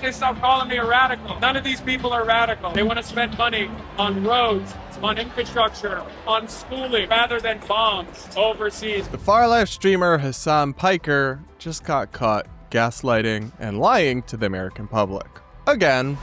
they stop calling me a radical. None of these people are radical. They want to spend money on roads, on infrastructure, on schooling, rather than bombs overseas. The far-left streamer Hasan Piker just got caught gaslighting and lying to the American public. Again.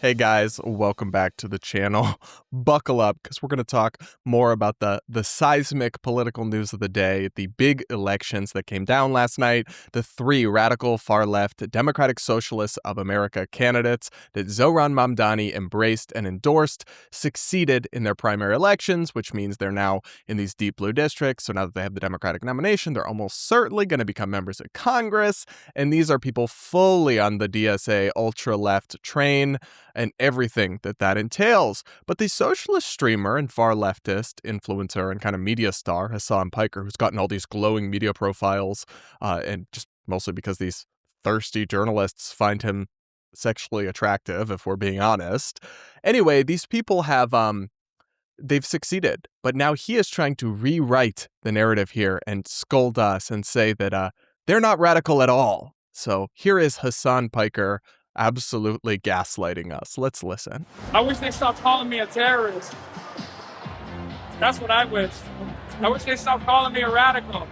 Hey guys, welcome back to the channel. Buckle up, because we're going to talk more about the seismic political news of the day, the big elections that came down last night, the three radical far-left Democratic Socialists of America candidates that Zohran Mamdani embraced and endorsed, succeeded in their primary elections, which means they're now in these deep blue districts. So now that they have the Democratic nomination, they're almost certainly going to become members of Congress. And these are people fully on the DSA ultra-left train and everything that entails. But the socialist streamer and far leftist influencer and kind of media star, Hasan Piker, who's gotten all these glowing media profiles, and just mostly because these thirsty journalists find him sexually attractive, if we're being honest. Anyway, these people have, they've succeeded, but now he is trying to rewrite the narrative here and scold us and say that they're not radical at all. So here is Hasan Piker absolutely gaslighting us. Let's listen. I wish they stopped calling me a terrorist. That's what I wish. I wish they stopped calling me a radical.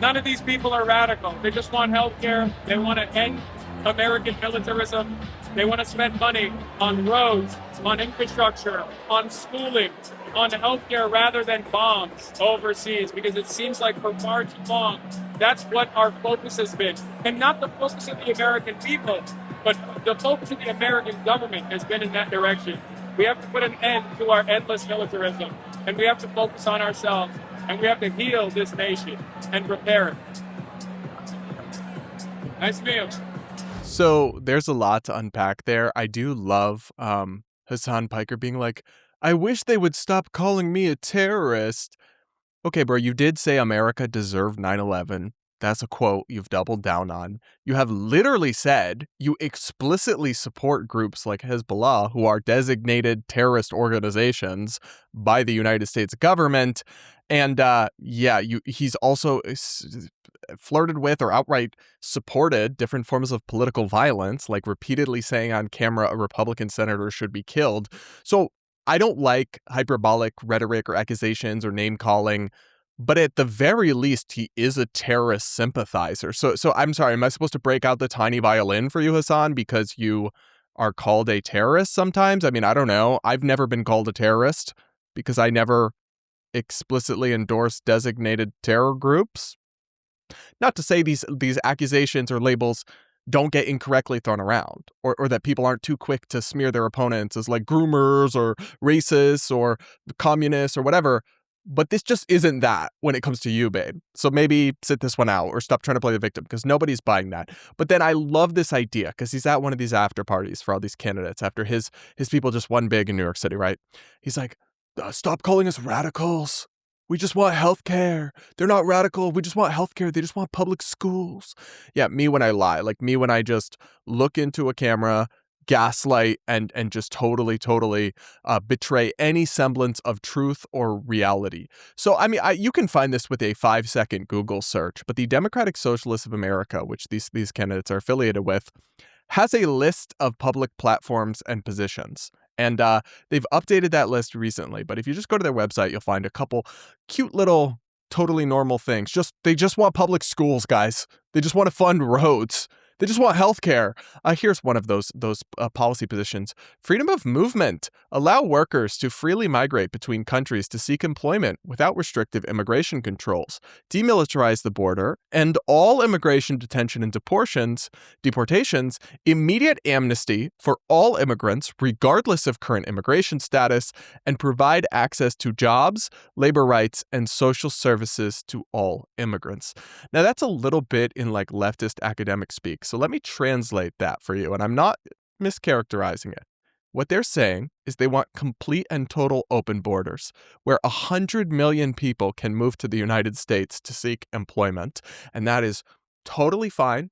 None of these people are radical. They just want healthcare. They want to end American militarism. They want to spend money on roads, on infrastructure, on schooling, on healthcare rather than bombs overseas, because it seems like for far too long, that's what our focus has been. And not the focus of the American people, but the focus of the American government has been in that direction. We have to put an end to our endless militarism, and we have to focus on ourselves, and we have to heal this nation and repair it. Nice meal. So there's a lot to unpack there. I do love Hasan Piker being like, I wish they would stop calling me a terrorist. Okay, bro, you did say America deserved 9/11. That's a quote you've doubled down on. You have literally said you explicitly support groups like Hezbollah, who are designated terrorist organizations by the United States government. And he's also flirted with or outright supported different forms of political violence, like repeatedly saying on camera a Republican senator should be killed. So I don't like hyperbolic rhetoric or accusations or name calling, but at the very least, he is a terrorist sympathizer. So I'm sorry, am I supposed to break out the tiny violin for you, Hasan, because you are called a terrorist sometimes? I mean, I don't know. I've never been called a terrorist because I never explicitly endorsed designated terror groups. Not to say these accusations or labels don't get incorrectly thrown around, or that people aren't too quick to smear their opponents as like groomers or racists or communists or whatever. But this just isn't that when it comes to you, babe. So maybe sit this one out or stop trying to play the victim, because nobody's buying that. But then I love this idea, because he's at one of these after parties for all these candidates after his people just won big in New York City, right? He's like, stop calling us radicals. We just want healthcare. They're not radical. We just want healthcare. They just want public schools. Yeah, me when I lie. Like me when I just look into a camera, gaslight, and just totally betray any semblance of truth or reality. So, I mean, you can find this with a 5-second Google search, but the Democratic Socialists of America, which these candidates are affiliated with, has a list of public platforms and positions. And they've updated that list recently. But if you just go to their website, you'll find a couple cute little totally normal things. They just want public schools, guys. They just want to fund roads. They just want healthcare. Here's one of those policy positions. Freedom of movement. Allow workers to freely migrate between countries to seek employment without restrictive immigration controls. Demilitarize the border. End all immigration detention and deportations. Immediate amnesty for all immigrants, regardless of current immigration status. And provide access to jobs, labor rights, and social services to all immigrants. Now, that's a little bit in like leftist academic speak. So let me translate that for you, and I'm not mischaracterizing it. What they're saying is they want complete and total open borders, where 100 million people can move to the United States to seek employment, and that is totally fine.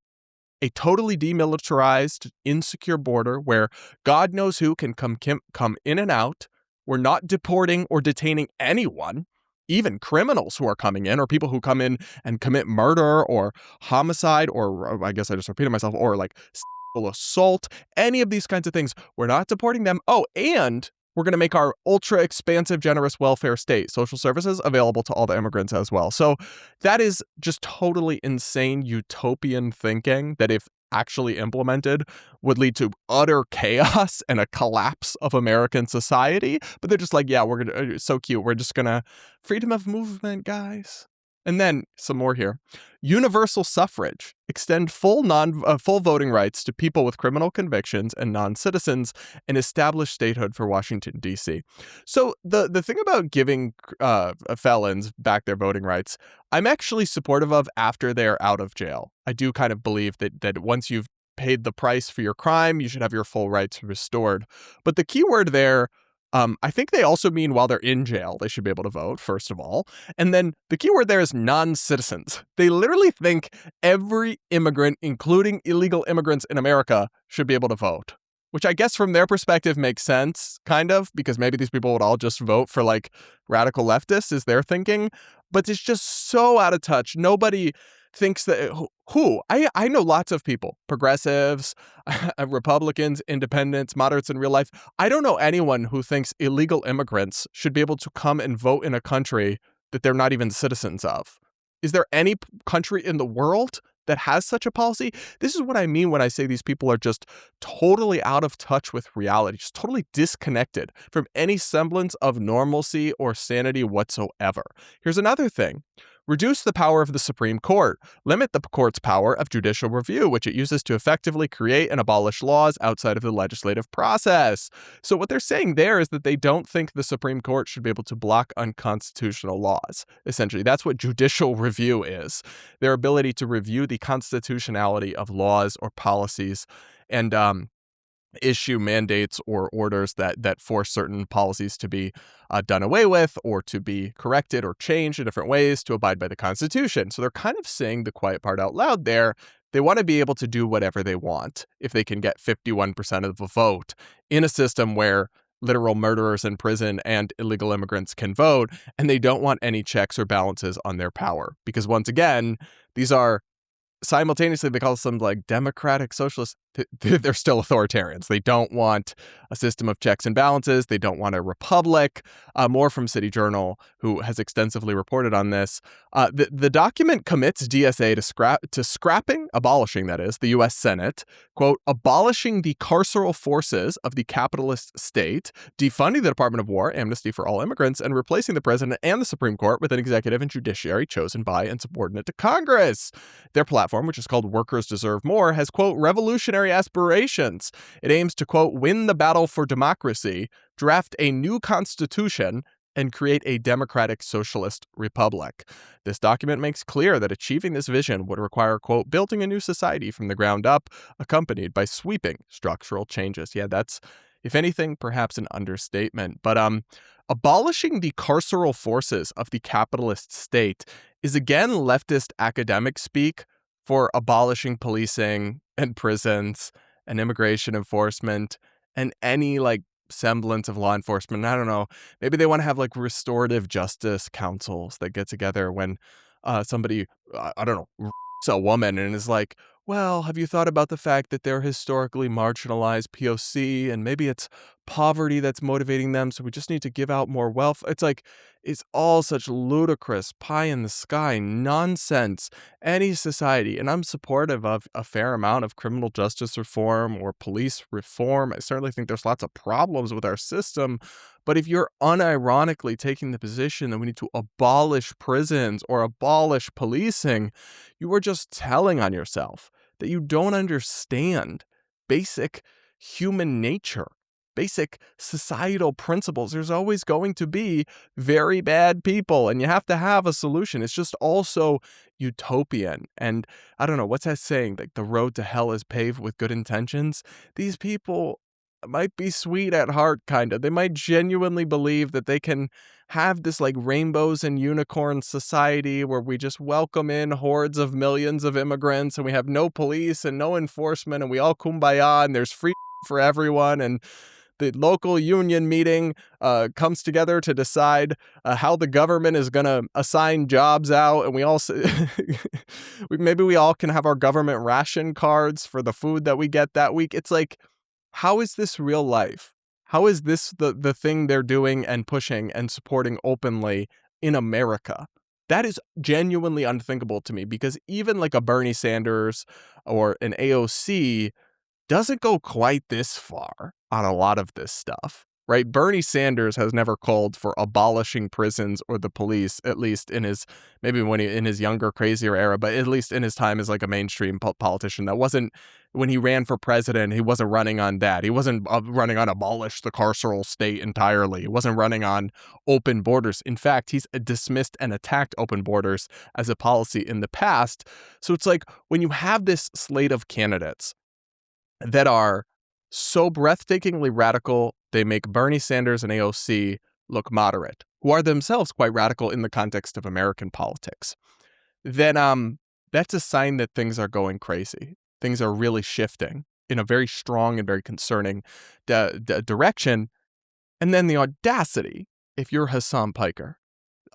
A totally demilitarized, insecure border where God knows who can come in and out. We're not deporting or detaining anyone. even criminals who are coming in, or people who come in and commit murder or homicide, or I guess I just repeated myself, or like sexual assault, any of these kinds of things. We're not deporting them. Oh, and we're going to make our ultra expansive, generous welfare state, social services, available to all the immigrants as well. So that is just totally insane utopian thinking that, if actually implemented, would lead to utter chaos and a collapse of American society. But they're just like, yeah, we're going to, so cute. We're just going to freedom of movement, guys. And then some more here. Universal suffrage. Extend full voting rights to people with criminal convictions and non-citizens, and establish statehood for Washington, D.C. So the thing about giving felons back their voting rights, I'm actually supportive of after they're out of jail. I do kind of believe that once you've paid the price for your crime, you should have your full rights restored. But the key word there, I think they also mean while they're in jail, they should be able to vote, first of all. And then the key word there is non-citizens. They literally think every immigrant, including illegal immigrants in America, should be able to vote, which I guess from their perspective makes sense, kind of, because maybe these people would all just vote for like radical leftists, is their thinking. But it's just so out of touch. Nobody thinks that I know lots of people, progressives, Republicans, independents, moderates in real life. I don't know anyone who thinks illegal immigrants should be able to come and vote in a country that they're not even citizens of. Is there any country in the world that has such a policy? This is what I mean when I say these people are just totally out of touch with reality, just totally disconnected from any semblance of normalcy or sanity whatsoever. Here's another thing. Reduce the power of the Supreme Court. Limit the court's power of judicial review, which it uses to effectively create and abolish laws outside of the legislative process. So what they're saying there is that they don't think the Supreme Court should be able to block unconstitutional laws. Essentially, that's what judicial review is. Their ability to review the constitutionality of laws or policies and issue mandates or orders that force certain policies to be done away with, or to be corrected or changed in different ways to abide by the Constitution. So they're kind of saying the quiet part out loud there. They want to be able to do whatever they want if they can get 51% of the vote in a system where literal murderers in prison and illegal immigrants can vote, and they don't want any checks or balances on their power. Because once again, these are simultaneously, they call them like Democratic Socialists. They're still authoritarians. They don't want a system of checks and balances. They don't want a republic. More from City Journal, who has extensively reported on this. The document commits DSA to scrapping, abolishing, that is, the U.S. Senate, quote, abolishing the carceral forces of the capitalist state, defunding the Department of War, amnesty for all immigrants, and replacing the president and the Supreme Court with an executive and judiciary chosen by and subordinate to Congress. Their platform, which is called Workers Deserve More, has, quote, revolutionary aspirations. It aims to, quote, win the battle for democracy, draft a new constitution, and create a democratic socialist republic. This document makes clear that achieving this vision would require, quote, building a new society from the ground up, accompanied by sweeping structural changes. Yeah, that's, if anything, perhaps an understatement. But abolishing the carceral forces of the capitalist state is again leftist academic speak for abolishing policing and prisons and immigration enforcement and any like semblance of law enforcement. I don't know. Maybe they want to have like restorative justice councils that get together when somebody, I don't know, rapes a woman and is like, well, have you thought about the fact that they're historically marginalized POC and maybe it's poverty that's motivating them, so we just need to give out more wealth? It's like, it's all such ludicrous, pie in the sky nonsense. Any society, and I'm supportive of a fair amount of criminal justice reform or police reform. I certainly think there's lots of problems with our system. But if you're unironically taking the position that we need to abolish prisons or abolish policing, you are just telling on yourself that you don't understand basic human nature, basic societal principles. There's always going to be very bad people, and you have to have a solution. It's just also utopian. And I don't know, what's that saying? Like the road to hell is paved with good intentions. These people might be sweet at heart, kind of. They might genuinely believe that they can have this like rainbows and unicorns society where we just welcome in hordes of millions of immigrants and we have no police and no enforcement and we all kumbaya and there's free for everyone and the local union meeting comes together to decide how the government is going to assign jobs out, and we all maybe we all can have our government ration cards for the food that we get that week. It's like, how is this real life? How is this the thing they're doing and pushing and supporting openly in America? That is genuinely unthinkable to me, because even like a Bernie Sanders or an AOC doesn't go quite this far on a lot of this stuff, right? Bernie Sanders has never called for abolishing prisons or the police, at least in his, maybe when in his younger, crazier era, but at least in his time as like a mainstream politician. That wasn't, when he ran for president, he wasn't running on that. He wasn't running on abolish the carceral state entirely. He wasn't running on open borders. In fact, he's dismissed and attacked open borders as a policy in the past. So it's like, when you have this slate of candidates that are so breathtakingly radical, they make Bernie Sanders and AOC look moderate, who are themselves quite radical in the context of American politics, then that's a sign that things are going crazy. Things are really shifting in a very strong and very concerning direction. And then the audacity, if you're Hasan Piker,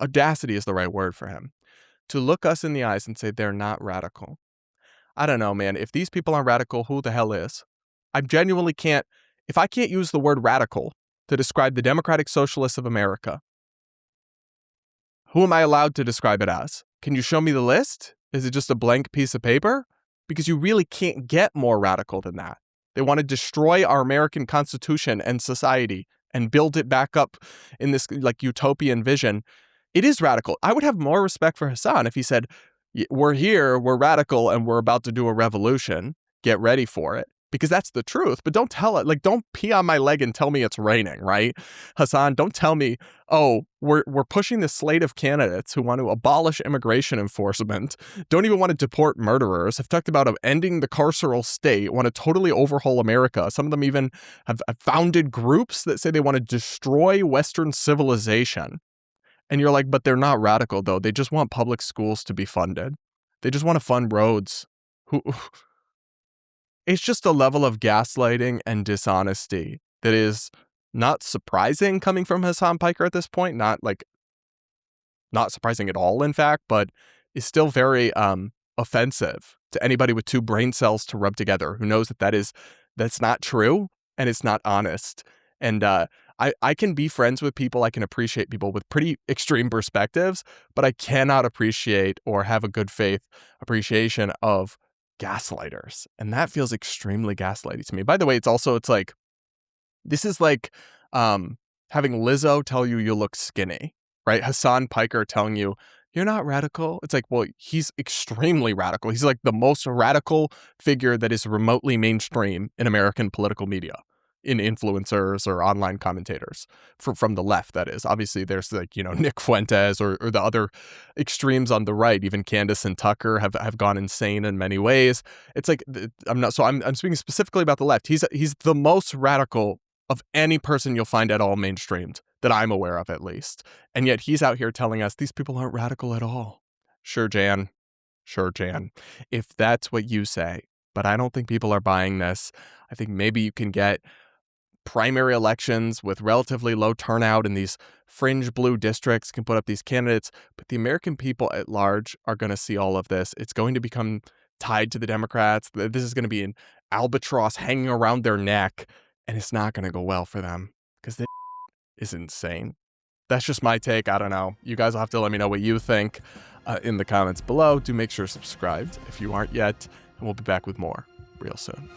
audacity is the right word for him, to look us in the eyes and say they're not radical. I don't know, man. If these people aren't radical, who the hell is? I genuinely can't. If I can't use the word radical to describe the Democratic Socialists of America, who am I allowed to describe it as? Can you show me the list? Is it just a blank piece of paper? Because you really can't get more radical than that. They want to destroy our American Constitution and society and build it back up in this like utopian vision. It is radical. I would have more respect for Hasan if he said, we're here, we're radical, and we're about to do a revolution. Get ready for it. Because that's the truth. But don't tell it, like, don't pee on my leg and tell me it's raining, right? Hasan, don't tell me, oh, we're pushing this slate of candidates who want to abolish immigration enforcement, don't even want to deport murderers, have talked about ending the carceral state, want to totally overhaul America. Some of them even have founded groups that say they want to destroy Western civilization. And you're like, but they're not radical, though. They just want public schools to be funded. They just want to fund roads. It's just a level of gaslighting and dishonesty that is not surprising coming from Hasan Piker at this point. Not surprising at all, in fact, but is still very offensive to anybody with two brain cells to rub together who knows that's not true and it's not honest. And I can be friends with people, I can appreciate people with pretty extreme perspectives, but I cannot appreciate or have a good faith appreciation of gaslighters. And that feels extremely gaslighty to me. By the way, it's like, this is like having Lizzo tell you look skinny, right? Hasan Piker telling you you're not radical. It's like, well, he's extremely radical. He's like the most radical figure that is remotely mainstream in American political media, in influencers or online commentators from the left, that is. Obviously, there's like, Nick Fuentes or the other extremes on the right. Even Candace and Tucker have gone insane in many ways. It's like, I'm speaking specifically about the left. He's the most radical of any person you'll find at all mainstreamed that I'm aware of, at least. And yet he's out here telling us these people aren't radical at all. Sure, Jan. If that's what you say, but I don't think people are buying this. I think maybe you can get primary elections with relatively low turnout in these fringe blue districts, can put up these candidates, but the American people at large are going to see all of this. It's going to become tied to the Democrats. This is going to be an albatross hanging around their neck, and it's not going to go well for them because this is insane. That's just my take. I don't know. You guys will have to let me know what you think in the comments below. Do make sure you're subscribed if you aren't yet, and we'll be back with more real soon.